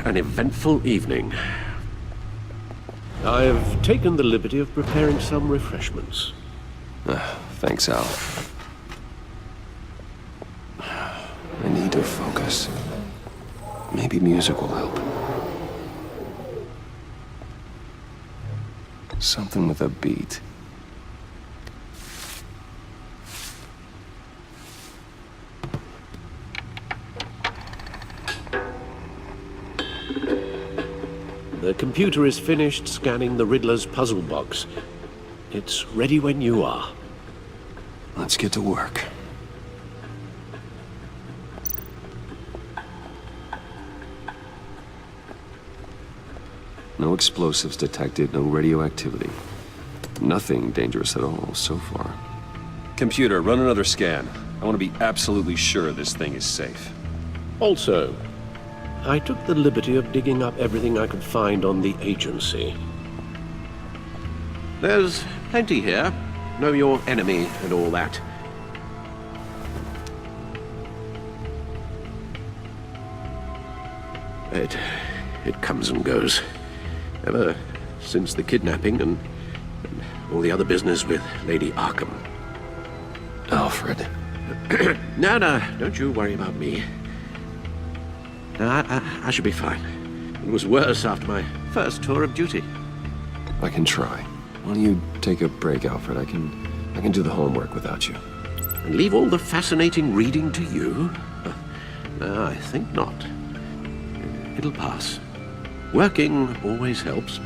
an eventful evening. I've taken the liberty of preparing some refreshments. Thanks, Al. I need to focus. Maybe music will help. Something with a beat. The computer is finished scanning the Riddler's puzzle box. It's ready when you are. Let's get to work. No explosives detected, no radioactivity. Nothing dangerous at all so far. Computer, run another scan. I want to be absolutely sure this thing is safe. Also, I took the liberty of digging up everything I could find on the agency. There's plenty here. Know your enemy and all that. It comes and goes. Ever since the kidnapping and all the other business with Lady Arkham. Alfred. No, don't you worry about me. No, I should be fine. It was worse after my first tour of duty. I can try. Why don't you take a break, Alfred? I can do the homework without you. And leave all the fascinating reading to you? No, I think not. It'll pass. Working always helps.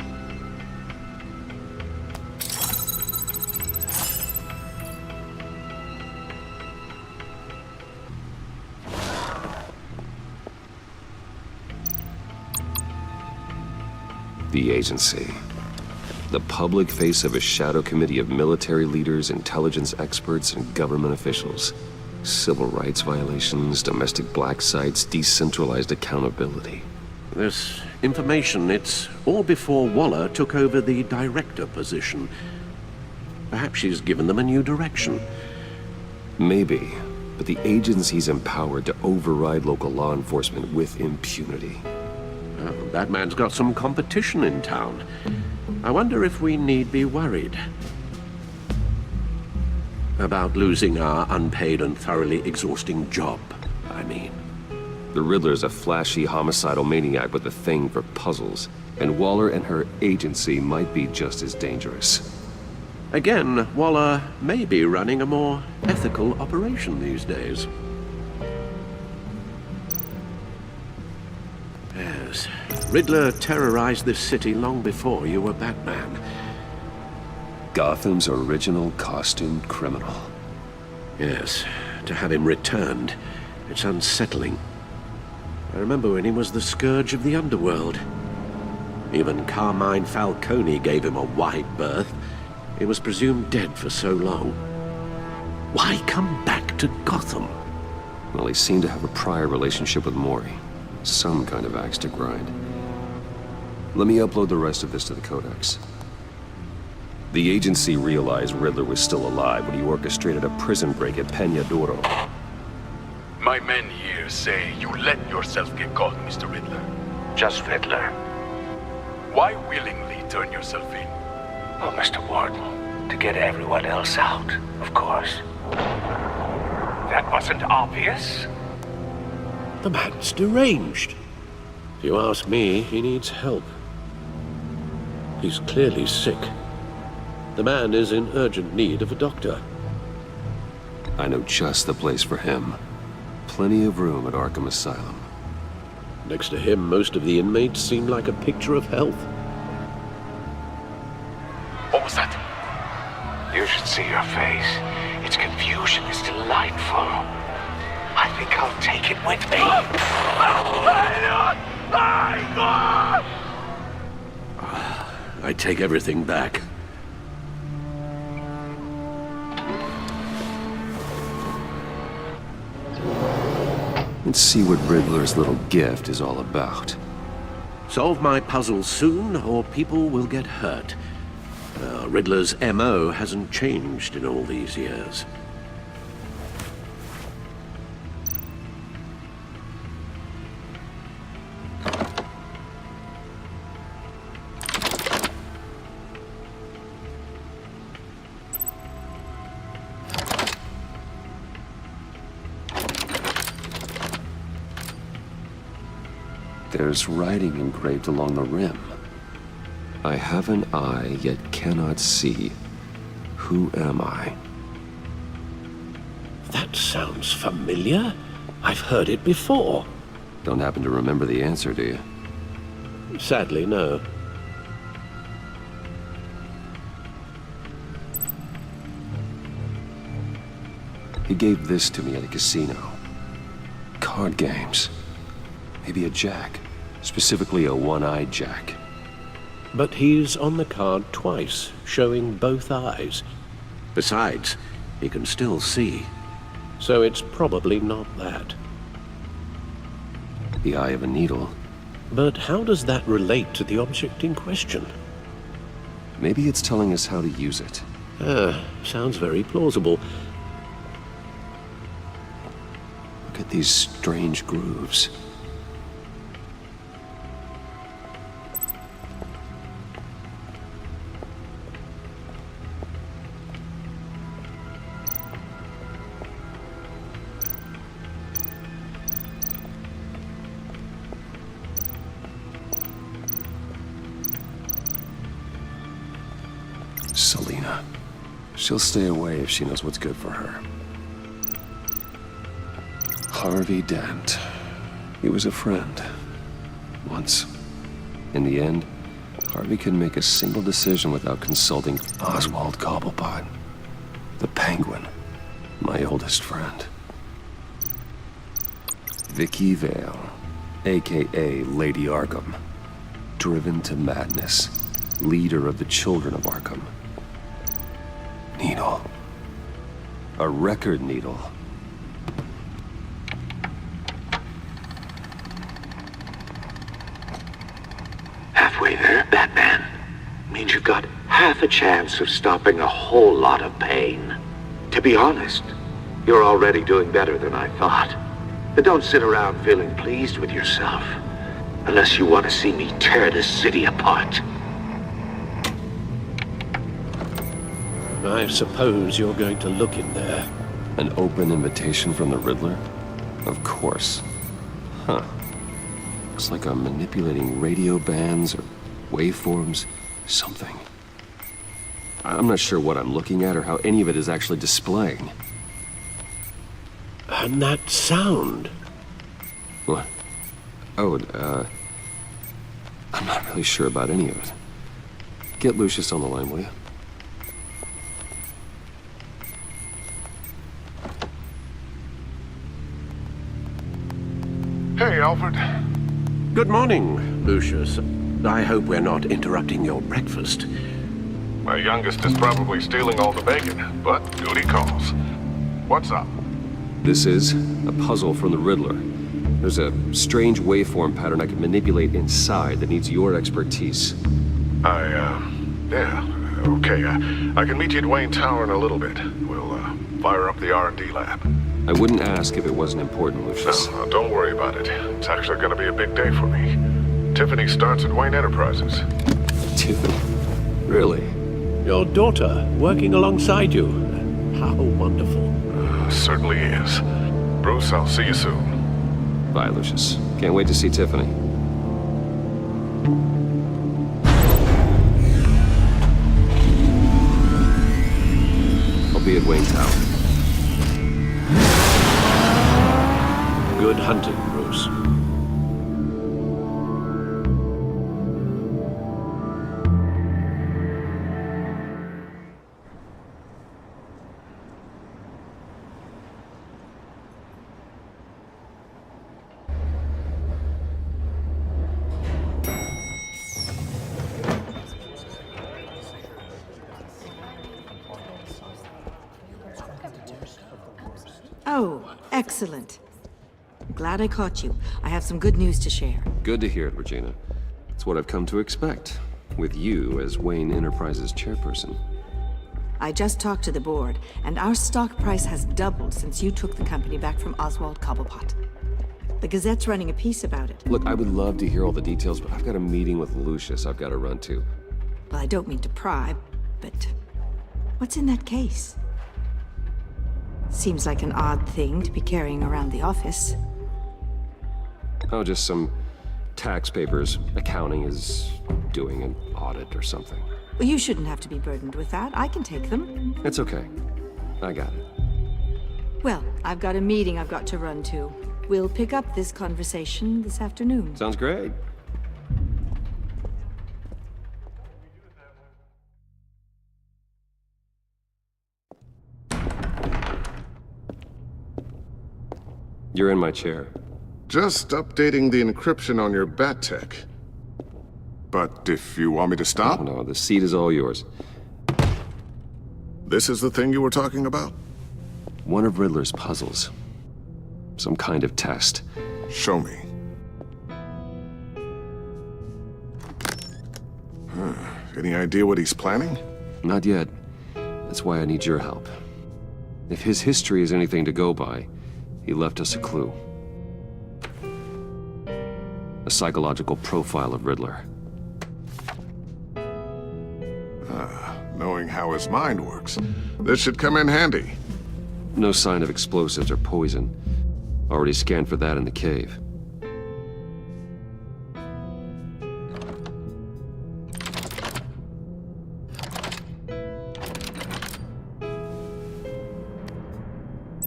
The agency. The public face of a shadow committee of military leaders, intelligence experts, and government officials. Civil rights violations, domestic black sites, decentralized accountability. This information, it's all before Waller took over the director position. Perhaps she's given them a new direction. Maybe, but the agency's empowered to override local law enforcement with impunity. Batman's got some competition in town. I wonder if we need be worried about losing our unpaid and thoroughly exhausting job, I mean. The Riddler's a flashy, homicidal maniac with a thing for puzzles, and Waller and her agency might be just as dangerous. Again, Waller may be running a more ethical operation these days. Yes, Riddler terrorized this city long before you were Batman. Gotham's original costumed criminal. Yes, to have him returned, it's unsettling. I remember when he was the scourge of the underworld. Even Carmine Falcone gave him a wide berth. He was presumed dead for so long. Why come back to Gotham? Well, he seemed to have a prior relationship with Mori. Some kind of axe to grind. Let me upload the rest of this to the Codex. The agency realized Riddler was still alive when he orchestrated a prison break at Peña Duro. My men here say you let yourself get caught, Mr. Riddler. Just Riddler. Why willingly turn yourself in? Oh, Mr. Warden, to get everyone else out, of course. That wasn't obvious? The man's deranged. If you ask me, he needs help. He's clearly sick. The man is in urgent need of a doctor. I know just the place for him. Plenty of room at Arkham Asylum. Next to him, most of the inmates seem like a picture of health. What was that? You should see your face. Its confusion is delightful. I think I'll take it with me. I take everything back. Let's see what Riddler's little gift is all about. Solve my puzzle soon, or people will get hurt. Riddler's M.O. hasn't changed in all these years. There's writing engraved along the rim. I have an eye, yet cannot see. Who am I? That sounds familiar. I've heard it before. Don't happen to remember the answer, do you? Sadly, no. He gave this to me at a casino. Card games. Maybe a jack. Specifically a one-eyed jack. But he's on the card twice, showing both eyes. Besides, he can still see. So it's probably not that. The eye of a needle. But how does that relate to the object in question? Maybe it's telling us how to use it. Sounds very plausible. Look at these strange grooves. Selena. She'll stay away if she knows what's good for her. Harvey Dent. He was a friend. Once. In the end, Harvey couldn't make a single decision without consulting Oswald Cobblepot. The Penguin. My oldest friend. Vicky Vale. A.K.A. Lady Arkham. Driven to madness. Leader of the Children of Arkham. Needle. A record needle. Halfway there, Batman. Means you've got half a chance of stopping a whole lot of pain. To be honest, you're already doing better than I thought. But don't sit around feeling pleased with yourself. Unless you want to see me tear this city apart. I suppose you're going to look in there. An open invitation from the Riddler? Of course. Huh. Looks like I'm manipulating radio bands or waveforms, something. I'm not sure what I'm looking at or how any of it is actually displaying. And that sound. What? Oh, I'm not really sure about any of it. Get Lucius on the line, will you? Hey, Alfred. Good morning, Lucius. I hope we're not interrupting your breakfast. My youngest is probably stealing all the bacon, but duty calls. What's up? This is a puzzle from the Riddler. There's a strange waveform pattern I can manipulate inside that needs your expertise. Yeah, okay. I can meet you at Wayne Tower in a little bit. We'll, fire up the R&D lab. I wouldn't ask if it wasn't important, Lucius. No, don't worry about it. It's actually gonna be a big day for me. Tiffany starts at Wayne Enterprises. Tiffany? Really? Your daughter, working alongside you. How wonderful. Certainly is. Bruce, I'll see you soon. Bye, Lucius. Can't wait to see Tiffany. I'll be at Wayne Tower. Good hunting, Bruce. Oh, excellent. Glad I caught you. I have some good news to share. Good to hear it, Regina. It's what I've come to expect, with you as Wayne Enterprises chairperson. I just talked to the board, and our stock price has doubled since you took the company back from Oswald Cobblepot. The Gazette's running a piece about it. Look, I would love to hear all the details, but I've got a meeting with Lucius I've got to run to. Well, I don't mean to pry, but what's in that case? Seems like an odd thing to be carrying around the office. Oh, just some tax papers, accounting is doing an audit or something. Well, you shouldn't have to be burdened with that. I can take them. It's okay. I got it. Well, I've got a meeting I've got to run to. We'll pick up this conversation this afternoon. Sounds great. You're in my chair. Just updating the encryption on your Batcave. But if you want me to stop, No, the seat is all yours. this is the thing you were talking about? One of Riddler's puzzles. Some kind of test. Show me. Any idea what he's planning? Not yet. That's why I need your help. If his history is anything to go by, he left us a clue. A psychological profile of Riddler. Knowing how his mind works, this should come in handy. No sign of explosives or poison. Already scanned for that in the cave.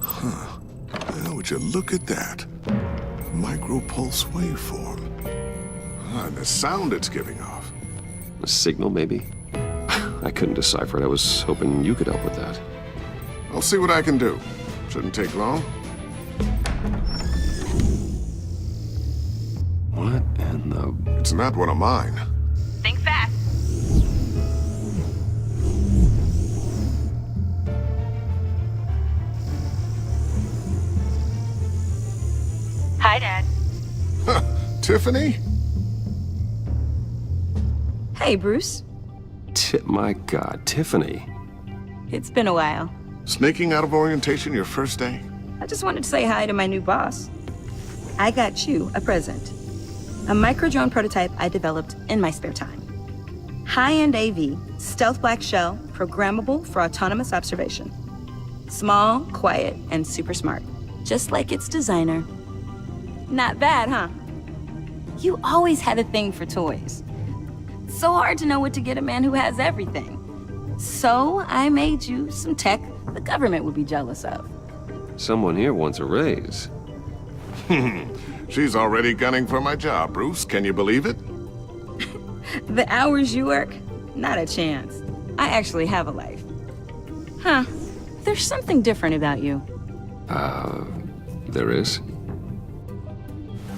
Well, would you look at that? Micropulse waveform. And the sound it's giving off. A signal, maybe? I couldn't decipher it. I was hoping you could help with that. I'll see what I can do. Shouldn't take long. What in the... It's not one of mine. Think fast. Hi, Dad. Tiffany? Hey, Bruce. My God, Tiffany. It's been a while. Sneaking out of orientation your first day? I just wanted to say hi to my new boss. I got you a present. A micro-drone prototype I developed in my spare time. High-end AV, stealth black shell, programmable for autonomous observation. Small, quiet, and super smart. Just like its designer. Not bad, huh? You always had a thing for toys. So hard to know what to get a man who has everything. So I made you some tech the government would be jealous of. Someone here wants a raise. She's already gunning for my job, Bruce. Can you believe it? The hours you work? Not a chance. I actually have a life. Huh. There's something different about you. There is?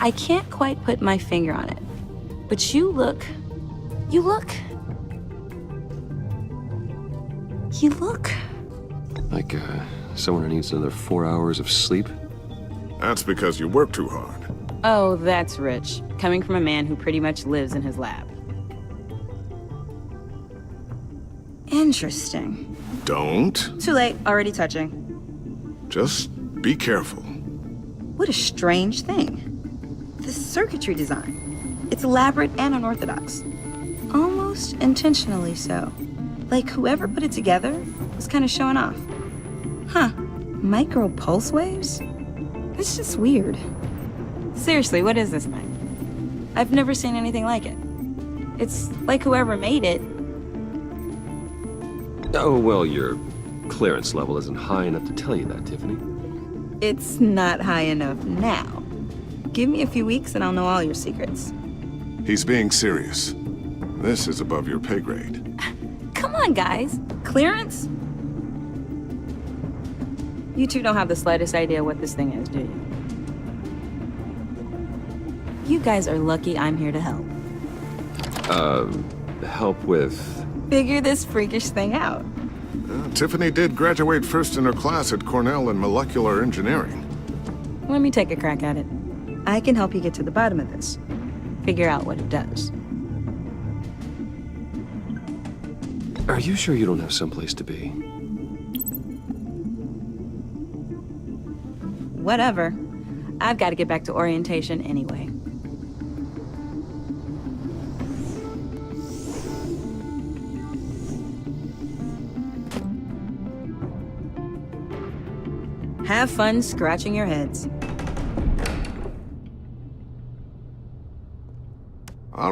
I can't quite put my finger on it. But you look... You look... Like, someone who needs another 4 hours of sleep? That's because you work too hard. Oh, that's rich. Coming from a man who pretty much lives in his lab. Interesting. Don't. Too late. Already touching. Just be careful. What a strange thing. The circuitry design. It's elaborate and unorthodox. Almost intentionally so. Like whoever put it together was kind of showing off. Huh. Micro pulse waves? It's just weird. Seriously, what is this thing? I've never seen anything like it. It's like whoever made it. Oh, well, your clearance level isn't high enough to tell you that, Tiffany. It's not high enough now. Give me a few weeks and I'll know all your secrets. He's being serious. This is above your pay grade. Come on, guys. Clearance? You two don't have the slightest idea what this thing is, do you? You guys are lucky I'm here to help. Help with... Figure this freakish thing out. Tiffany did graduate first in her class at Cornell in molecular engineering. Let me take a crack at it. I can help you get to the bottom of this. Figure out what it does. Are you sure you don't have someplace to be? Whatever. I've got to get back to orientation anyway. Have fun scratching your heads.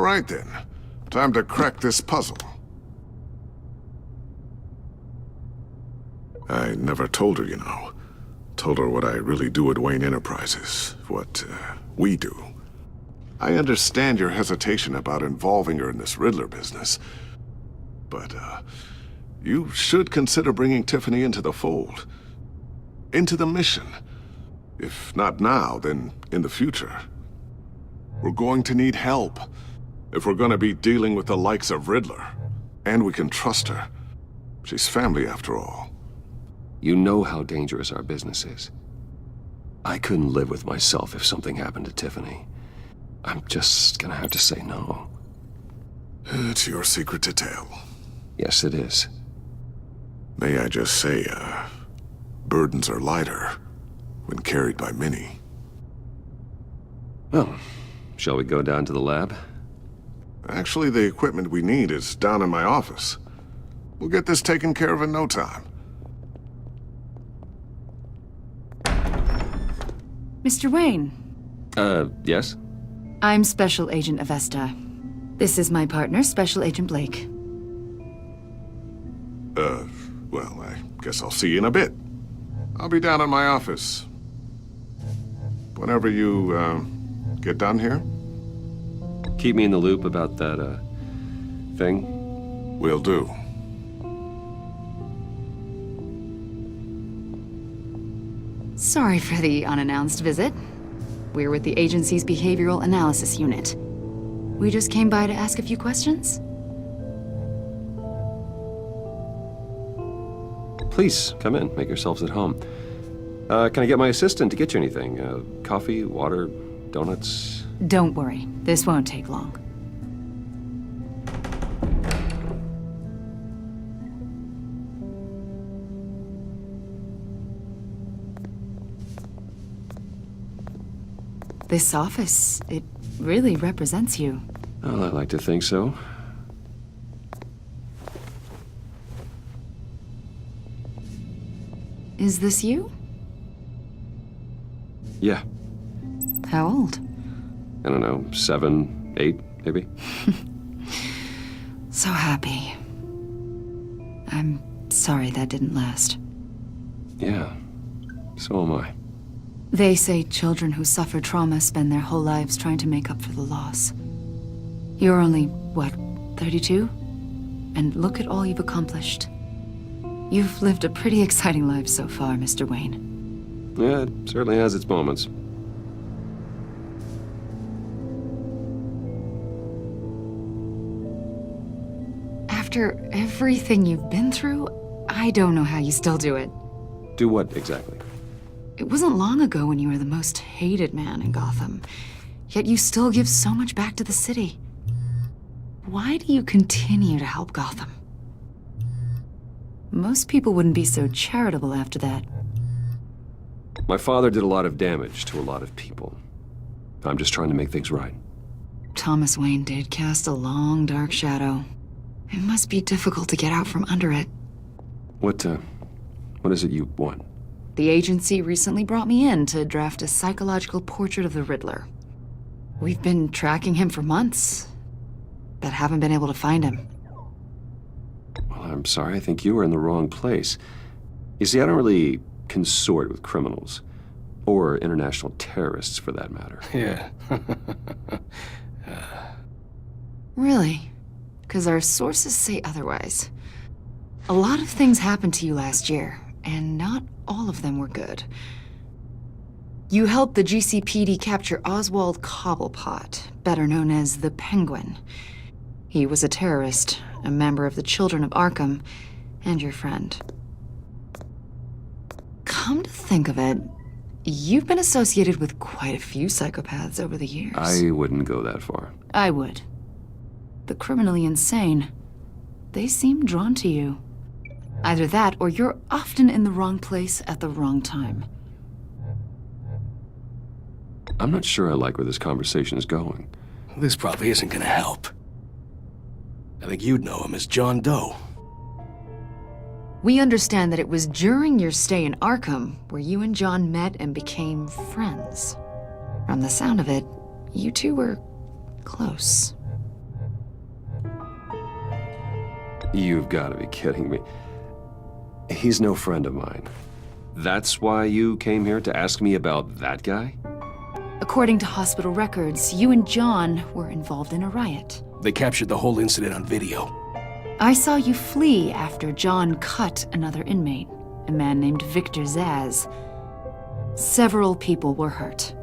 right then. Time to crack this puzzle. I never told her, you know. Told her what I really do at Wayne Enterprises. What, we do. I understand your hesitation about involving her in this Riddler business. But, you should consider bringing Tiffany into the fold. Into the mission. If not now, then in the future. We're going to need help. If we're gonna be dealing with the likes of Riddler. And we can trust her. She's family after all. You know how dangerous our business is. I couldn't live with myself if something happened to Tiffany. I'm just gonna have to say no. It's your secret to tell. Yes, it is. May I just say, burdens are lighter when carried by many. Well, shall we go down to the lab? Actually, the equipment we need is down in my office. We'll get this taken care of in no time. Mr. Wayne. Yes? I'm Special Agent Avesta. This is my partner, Special Agent Blake. Well, I guess I'll see you in a bit. I'll be down in my office. Whenever you, get done here. Keep me in the loop about that, thing. Will do. Sorry for the unannounced visit. We're with the agency's Behavioral Analysis Unit. We just came by to ask a few questions. Please, come in. Make yourselves at home. Can I get my assistant to get you anything? Coffee, water, donuts? Don't worry, this won't take long. This office, it really represents you. Well, I like to think so. Is this you? Yeah. How old? I don't know, 7, 8, maybe? So happy. I'm sorry that didn't last. Yeah, so am I. They say children who suffer trauma spend their whole lives trying to make up for the loss. You're only, what, 32? And look at all you've accomplished. You've lived a pretty exciting life so far, Mr. Wayne. Yeah, it certainly has its moments. After everything you've been through, I don't know how you still do it. Do what, exactly? It wasn't long ago when you were the most hated man in Gotham, yet you still give so much back to the city. Why do you continue to help Gotham? Most people wouldn't be so charitable after that. My father did a lot of damage to a lot of people. I'm just trying to make things right. Thomas Wayne did cast a long, dark shadow. It must be difficult to get out from under it. What is it you want? The agency recently brought me in to draft a psychological portrait of the Riddler. We've been tracking him for months, but haven't been able to find him. Well, I'm sorry, I think you were in the wrong place. You see, I don't really consort with criminals. Or international terrorists, for that matter. Yeah. Really? Because our sources say otherwise. A lot of things happened to you last year, and not all of them were good. You helped the GCPD capture Oswald Cobblepot, better known as the Penguin. He was a terrorist, a member of the Children of Arkham, and your friend. Come to think of it, you've been associated with quite a few psychopaths over the years. I wouldn't go that far. I would. The criminally insane. They seem drawn to you. Either that, or you're often in the wrong place at the wrong time. I'm not sure I like where this conversation is going. This probably isn't gonna help. I think you'd know him as John Doe. We understand that it was during your stay in Arkham where you and John met and became friends. From the sound of it, you two were close. You've got to be kidding me. He's no friend of mine. That's why you came here to ask me about that guy? According to hospital records, you and John were involved in a riot. They captured the whole incident on video. I saw you flee after John cut another inmate, a man named Victor Zaz. Several people were hurt.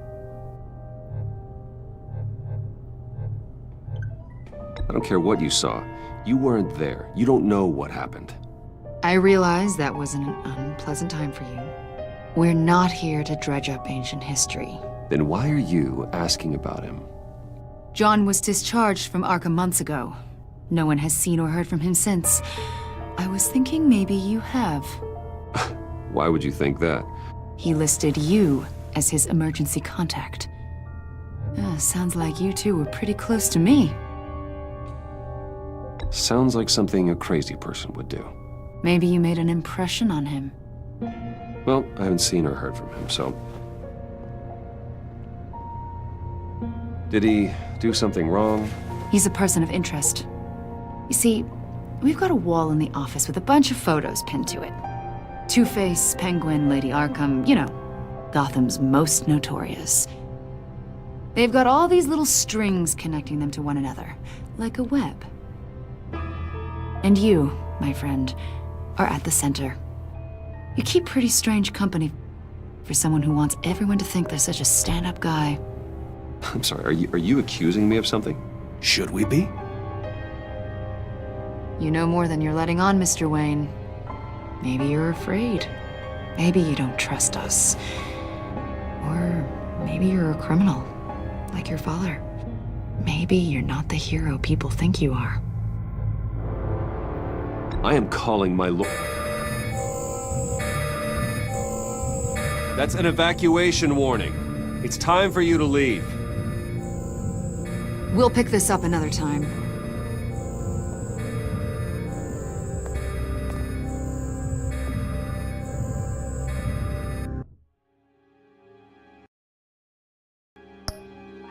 I don't care what you saw. You weren't there. You don't know what happened. I realize that was an unpleasant time for you. We're not here to dredge up ancient history. Then why are you asking about him? John was discharged from Arkham months ago. No one has seen or heard from him since. I was thinking maybe you have. Why would you think that? He listed you as his emergency contact. Sounds like you two were pretty close to me. Sounds like something a crazy person would do. Maybe you made an impression on him. Well, I haven't seen or heard from him, so... Did he do something wrong? He's a person of interest. You see, we've got a wall in the office with a bunch of photos pinned to it. Two-Face, Penguin, Lady Arkham, you know, Gotham's most notorious. They've got all these little strings connecting them to one another, like a web. And you, my friend, are at the center. You keep pretty strange company for someone who wants everyone to think they're such a stand-up guy. I'm sorry, are you accusing me of something? Should we be? You know more than you're letting on, Mr. Wayne. Maybe you're afraid. Maybe you don't trust us. Or maybe you're a criminal, like your father. Maybe you're not the hero people think you are. I am calling my lord. That's an evacuation warning. It's time for you to leave. We'll pick this up another time.